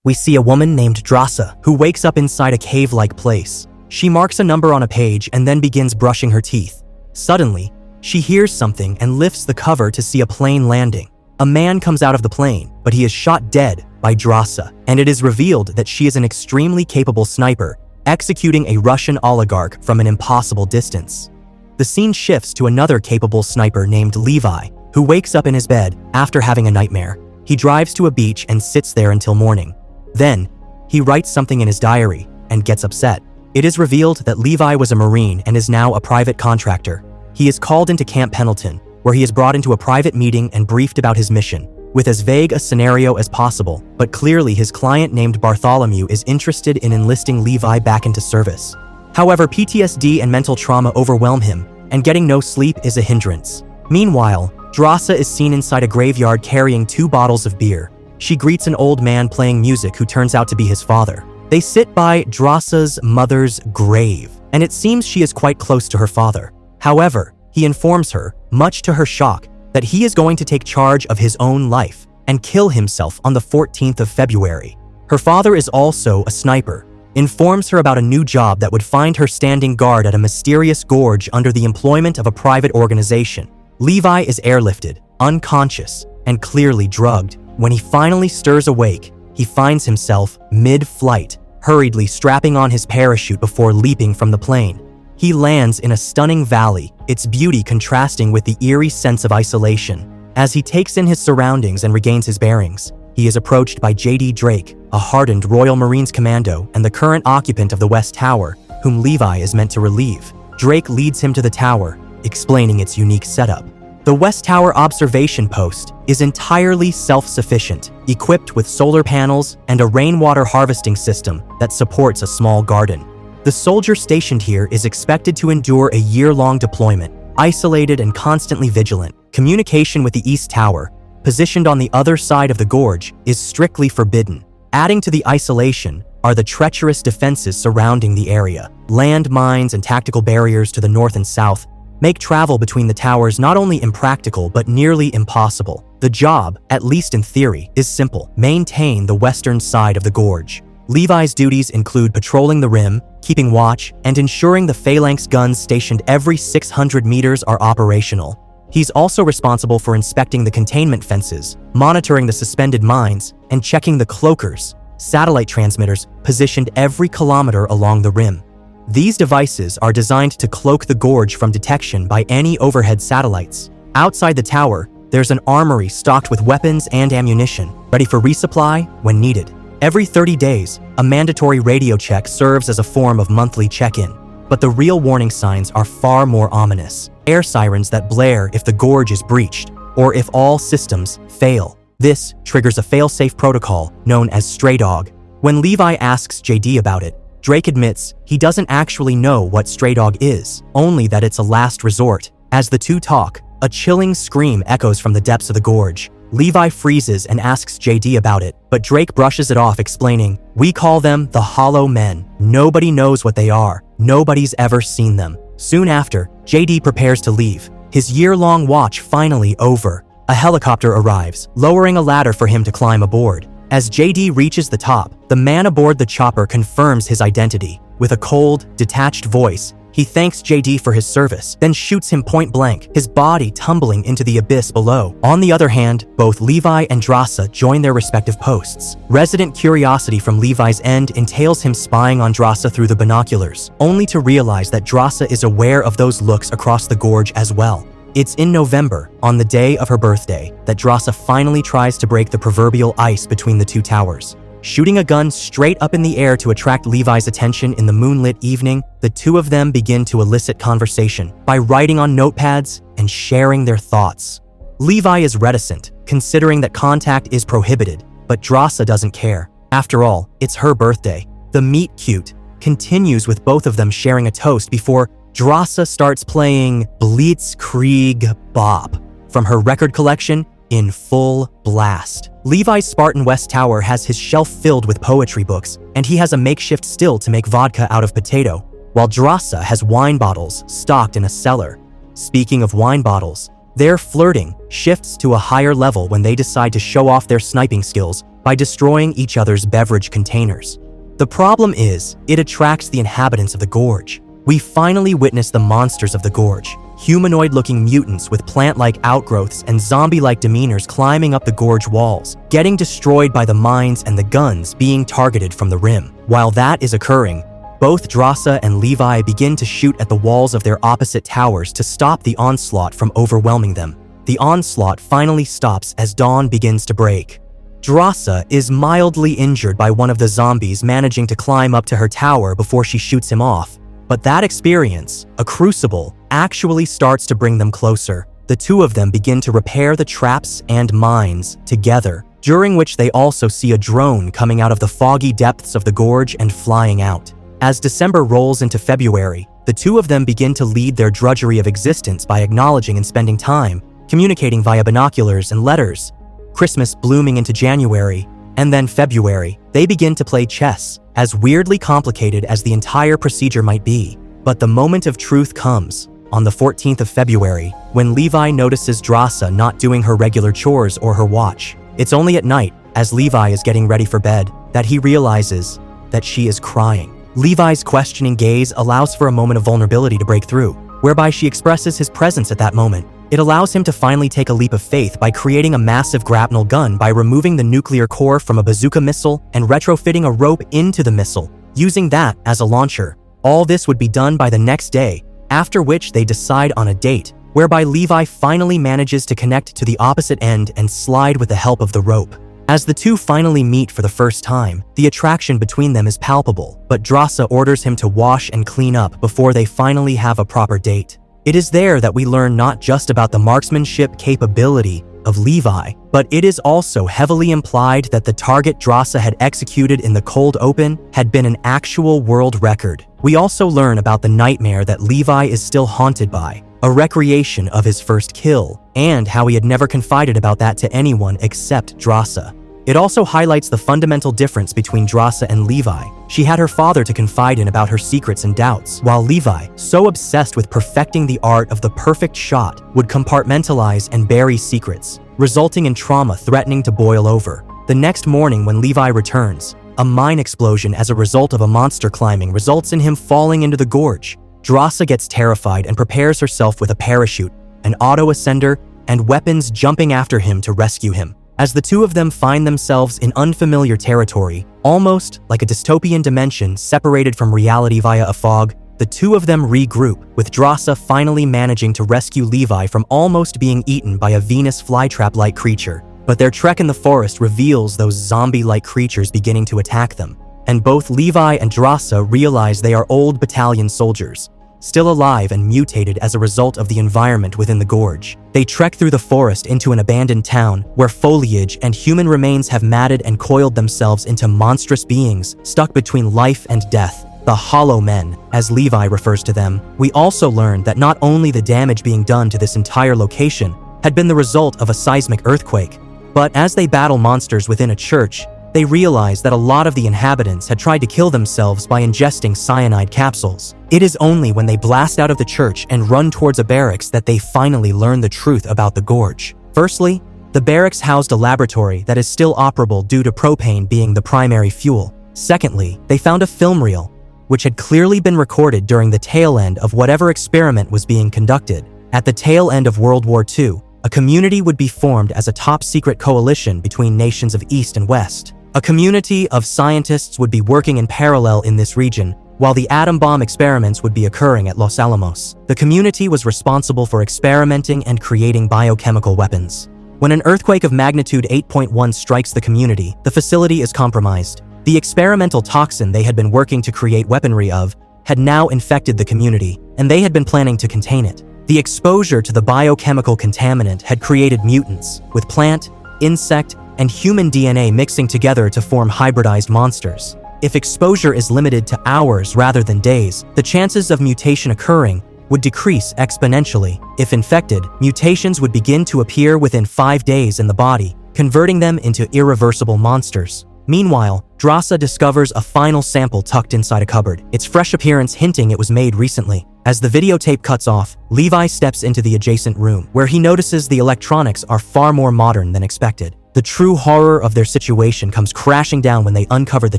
we see a woman named Drasa who wakes up inside a cave-like place. She marks a number on a page and then begins brushing her teeth. Suddenly, she hears something and lifts the cover to see a plane landing. A man comes out of the plane, but he is shot dead by Drasa, and it is revealed that she is an extremely capable sniper, executing a Russian oligarch from an impossible distance. The scene shifts to another capable sniper named Levi, who wakes up in his bed after having a nightmare. He drives to a beach and sits there until morning. Then, he writes something in his diary and gets upset. It is revealed that Levi was a Marine and is now a private contractor. He is called into Camp Pendleton, where he is brought into a private meeting and briefed about his mission, with as vague a scenario as possible, but clearly his client named Bartholomew is interested in enlisting Levi back into service. However, PTSD and mental trauma overwhelm him, and getting no sleep is a hindrance. Meanwhile, Drasa is seen inside a graveyard carrying 2 bottles of beer. She greets an old man playing music who turns out to be his father. They sit by Drasa's mother's grave, and it seems she is quite close to her father. However, he informs her, much to her shock, that he is going to take charge of his own life and kill himself on the 14th of February. Her father is also a sniper, informs her about a new job that would find her standing guard at a mysterious gorge under the employment of a private organization. Levi is airlifted, unconscious, and clearly drugged. When he finally stirs awake, he finds himself mid-flight, hurriedly strapping on his parachute before leaping from the plane. He lands in a stunning valley, its beauty contrasting with the eerie sense of isolation. As he takes in his surroundings and regains his bearings, he is approached by J.D. Drake, a hardened Royal Marines commando and the current occupant of the West Tower, whom Levi is meant to relieve. Drake leads him to the tower, explaining its unique setup. The West Tower observation post is entirely self-sufficient, equipped with solar panels and a rainwater harvesting system that supports a small garden. The soldier stationed here is expected to endure a year-long deployment, isolated and constantly vigilant. Communication with the East Tower, positioned on the other side of the gorge, is strictly forbidden. Adding to the isolation are the treacherous defenses surrounding the area. Land mines and tactical barriers to the north and south make travel between the towers not only impractical but nearly impossible. The job, at least in theory, is simple: maintain the western side of the gorge. Levi's duties include patrolling the rim, keeping watch, and ensuring the phalanx guns stationed every 600 meters are operational. He's also responsible for inspecting the containment fences, monitoring the suspended mines, and checking the cloakers, satellite transmitters positioned every kilometer along the rim. These devices are designed to cloak the gorge from detection by any overhead satellites. Outside the tower, there's an armory stocked with weapons and ammunition, ready for resupply when needed. Every 30 days, a mandatory radio check serves as a form of monthly check-in. But the real warning signs are far more ominous. Air sirens that blare if the gorge is breached, or if all systems fail. This triggers a fail-safe protocol known as Stray Dog. When Levi asks JD about it, Drake admits he doesn't actually know what Stray Dog is, only that it's a last resort. As the two talk, a chilling scream echoes from the depths of the gorge. Levi freezes and asks JD about it, but Drake brushes it off, explaining, "We call them the Hollow Men. Nobody knows what they are. Nobody's ever seen them." Soon after, JD prepares to leave, his year-long watch finally over. A helicopter arrives, lowering a ladder for him to climb aboard. As JD reaches the top, the man aboard the chopper confirms his identity. With a cold, detached voice, he thanks JD for his service, then shoots him point blank, his body tumbling into the abyss below. On the other hand, both Levi and Drasa join their respective posts. Resident curiosity from Levi's end entails him spying on Drasa through the binoculars, only to realize that Drasa is aware of those looks across the gorge as well. It's in November, on the day of her birthday, that Drasa finally tries to break the proverbial ice between the two towers. Shooting a gun straight up in the air to attract Levi's attention in the moonlit evening, the two of them begin to elicit conversation by writing on notepads and sharing their thoughts. Levi is reticent, considering that contact is prohibited, but Drasa doesn't care. After all, it's her birthday. The meet-cute continues with both of them sharing a toast before Drasa starts playing Blitzkrieg Bop from her record collection in full blast. Levi's Spartan West Tower has his shelf filled with poetry books, and he has a makeshift still to make vodka out of potato, while Drasa has wine bottles stocked in a cellar. Speaking of wine bottles, their flirting shifts to a higher level when they decide to show off their sniping skills by destroying each other's beverage containers. The problem is, it attracts the inhabitants of the Gorge. We finally witness the monsters of the Gorge, humanoid-looking mutants with plant-like outgrowths and zombie-like demeanors climbing up the Gorge walls, getting destroyed by the mines and the guns being targeted from the rim. While that is occurring, both Drasa and Levi begin to shoot at the walls of their opposite towers to stop the onslaught from overwhelming them. The onslaught finally stops as dawn begins to break. Drasa is mildly injured by one of the zombies managing to climb up to her tower before she shoots him off. But that experience, a crucible, actually starts to bring them closer. The two of them begin to repair the traps and mines together, during which they also see a drone coming out of the foggy depths of the Gorge and flying out. As December rolls into February, the two of them begin to lead their drudgery of existence by acknowledging and spending time, communicating via binoculars and letters. Christmas blooming into January, and then February, they begin to play chess, as weirdly complicated as the entire procedure might be. But the moment of truth comes, on the 14th of February, when Levi notices Drasa not doing her regular chores or her watch. It's only at night, as Levi is getting ready for bed, that he realizes that she is crying. Levi's questioning gaze allows for a moment of vulnerability to break through, whereby she expresses his presence at that moment. It allows him to finally take a leap of faith by creating a massive grapnel gun by removing the nuclear core from a bazooka missile and retrofitting a rope into the missile, using that as a launcher. All this would be done by the next day, after which they decide on a date, whereby Levi finally manages to connect to the opposite end and slide with the help of the rope. As the two finally meet for the first time, the attraction between them is palpable, but Drasa orders him to wash and clean up before they finally have a proper date. It is there that we learn not just about the marksmanship capability of Levi, but it is also heavily implied that the target Drasa had executed in the cold open had been an actual world record. We also learn about the nightmare that Levi is still haunted by, a recreation of his first kill, and how he had never confided about that to anyone except Drasa. It also highlights the fundamental difference between Drasa and Levi. She had her father to confide in about her secrets and doubts, while Levi, so obsessed with perfecting the art of the perfect shot, would compartmentalize and bury secrets, resulting in trauma threatening to boil over. The next morning when Levi returns, a mine explosion as a result of a monster climbing results in him falling into the Gorge. Drasa gets terrified and prepares herself with a parachute, an auto-ascender, and weapons jumping after him to rescue him. As the two of them find themselves in unfamiliar territory, almost like a dystopian dimension separated from reality via a fog, the two of them regroup, with Drasa finally managing to rescue Levi from almost being eaten by a Venus flytrap-like creature. But their trek in the forest reveals those zombie-like creatures beginning to attack them, and both Levi and Drasa realize they are old battalion soldiers, still alive and mutated as a result of the environment within the Gorge. They trek through the forest into an abandoned town where foliage and human remains have matted and coiled themselves into monstrous beings stuck between life and death, the Hollow Men, as Levi refers to them. We also learn that not only the damage being done to this entire location had been the result of a seismic earthquake, but as they battle monsters within a church, they realize that a lot of the inhabitants had tried to kill themselves by ingesting cyanide capsules. It is only when they blast out of the church and run towards a barracks that they finally learn the truth about the Gorge. Firstly, the barracks housed a laboratory that is still operable due to propane being the primary fuel. Secondly, they found a film reel, which had clearly been recorded during the tail end of whatever experiment was being conducted. At the tail end of World War II, a community would be formed as a top-secret coalition between nations of East and West. A community of scientists would be working in parallel in this region, while the atom bomb experiments would be occurring at Los Alamos. The community was responsible for experimenting and creating biochemical weapons. When an earthquake of magnitude 8.1 strikes the community, the facility is compromised. The experimental toxin they had been working to create weaponry of had now infected the community, and they had been planning to contain it. The exposure to the biochemical contaminant had created mutants, with plant, insect, and human DNA mixing together to form hybridized monsters. If exposure is limited to hours rather than days, the chances of mutation occurring would decrease exponentially. If infected, mutations would begin to appear within 5 days in the body, converting them into irreversible monsters. Meanwhile, Drasa discovers a final sample tucked inside a cupboard, its fresh appearance hinting it was made recently. As the videotape cuts off, Levi steps into the adjacent room, where he notices the electronics are far more modern than expected. The true horror of their situation comes crashing down when they uncover the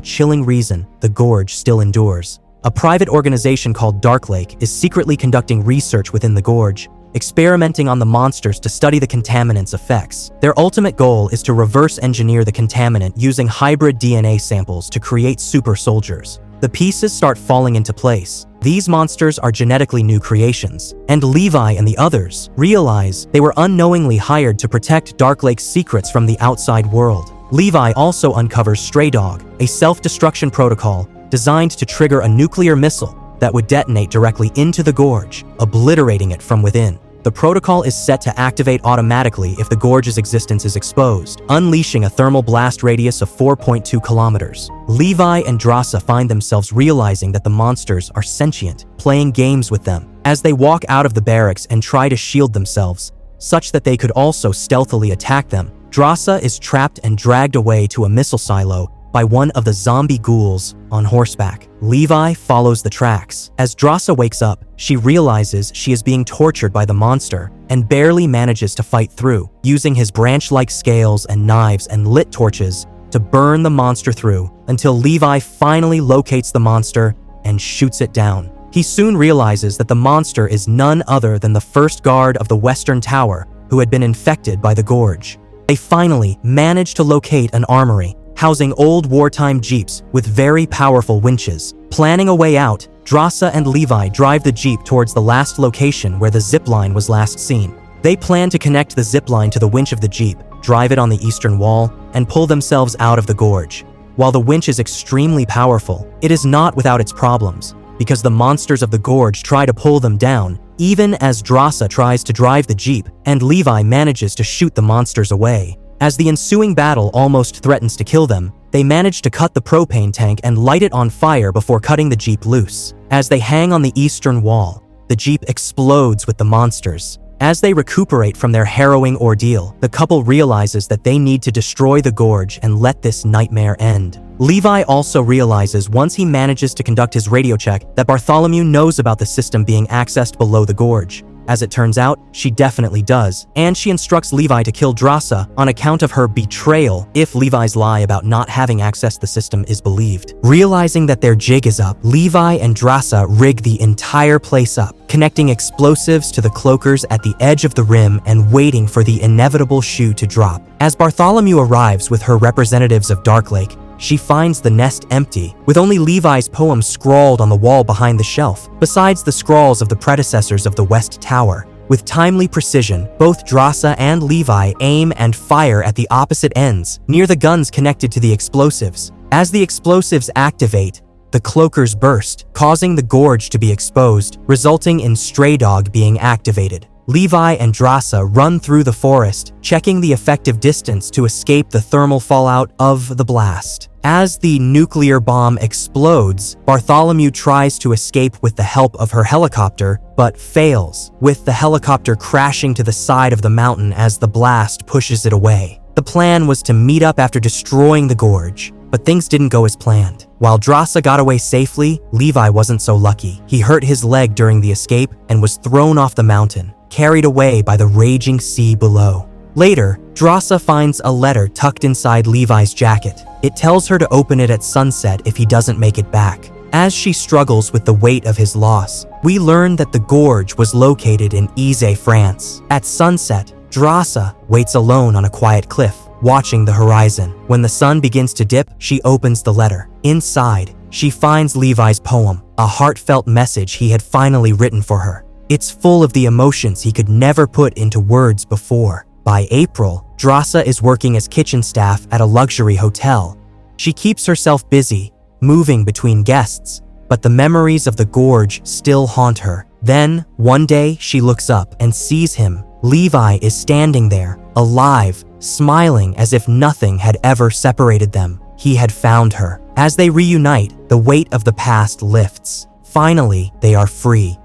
chilling reason the Gorge still endures. A private organization called Dark Lake is secretly conducting research within the Gorge, experimenting on the monsters to study the contaminant's effects. Their ultimate goal is to reverse engineer the contaminant using hybrid DNA samples to create super soldiers. The pieces start falling into place. These monsters are genetically new creations, and Levi and the others realize they were unknowingly hired to protect Dark Lake's secrets from the outside world. Levi also uncovers Stray Dog, a self-destruction protocol designed to trigger a nuclear missile that would detonate directly into the Gorge, obliterating it from within. The protocol is set to activate automatically if the Gorge's existence is exposed, unleashing a thermal blast radius of 4.2 kilometers. Levi and Drasa find themselves realizing that the monsters are sentient, playing games with them. As they walk out of the barracks and try to shield themselves, such that they could also stealthily attack them, Drasa is trapped and dragged away to a missile silo by one of the zombie ghouls on horseback. Levi follows the tracks. As Drasa wakes up, she realizes she is being tortured by the monster and barely manages to fight through, using his branch-like scales and knives and lit torches to burn the monster through until Levi finally locates the monster and shoots it down. He soon realizes that the monster is none other than the first guard of the Western Tower who had been infected by the Gorge. They finally manage to locate an armory housing old wartime jeeps with very powerful winches. Planning a way out, Drasa and Levi drive the jeep towards the last location where the zipline was last seen. They plan to connect the zipline to the winch of the jeep, drive it on the eastern wall, and pull themselves out of the Gorge. While the winch is extremely powerful, it is not without its problems, because the monsters of the Gorge try to pull them down, even as Drasa tries to drive the jeep, and Levi manages to shoot the monsters away. As the ensuing battle almost threatens to kill them, they manage to cut the propane tank and light it on fire before cutting the jeep loose. As they hang on the eastern wall, the jeep explodes with the monsters. As they recuperate from their harrowing ordeal, the couple realizes that they need to destroy the Gorge and let this nightmare end. Levi also realizes once he manages to conduct his radio check that Bartholomew knows about the system being accessed below the Gorge. As it turns out, she definitely does, and she instructs Levi to kill Drasa on account of her betrayal if Levi's lie about not having accessed the system is believed. Realizing that their jig is up, Levi and Drasa rig the entire place up, connecting explosives to the cloakers at the edge of the rim and waiting for the inevitable shoe to drop. As Bartholomew arrives with her representatives of Dark Lake, she finds the nest empty, with only Levi's poem scrawled on the wall behind the shelf, besides the scrawls of the predecessors of the West Tower. With timely precision, both Drasa and Levi aim and fire at the opposite ends, near the guns connected to the explosives. As the explosives activate, the cloakers burst, causing the Gorge to be exposed, resulting in Stray Dog being activated. Levi and Drasa run through the forest, checking the effective distance to escape the thermal fallout of the blast. As the nuclear bomb explodes, Bartholomew tries to escape with the help of her helicopter, but fails, with the helicopter crashing to the side of the mountain as the blast pushes it away. The plan was to meet up after destroying the Gorge, but things didn't go as planned. While Drasa got away safely, Levi wasn't so lucky. He hurt his leg during the escape and was thrown off the mountain, carried away by the raging sea below. Later, Drasa finds a letter tucked inside Levi's jacket. It tells her to open it at sunset if he doesn't make it back. As she struggles with the weight of his loss, we learn that the Gorge was located in Ise, France. At sunset, Drasa waits alone on a quiet cliff, watching the horizon. When the sun begins to dip, she opens the letter. Inside, she finds Levi's poem, a heartfelt message he had finally written for her. It's full of the emotions he could never put into words before. By April, Drasa is working as kitchen staff at a luxury hotel. She keeps herself busy, moving between guests, but the memories of the Gorge still haunt her. Then, one day, she looks up and sees him. Levi is standing there, alive, smiling as if nothing had ever separated them. He had found her. As they reunite, the weight of the past lifts. Finally, they are free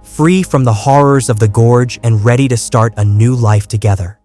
from the horrors of the Gorge and ready to start a new life together.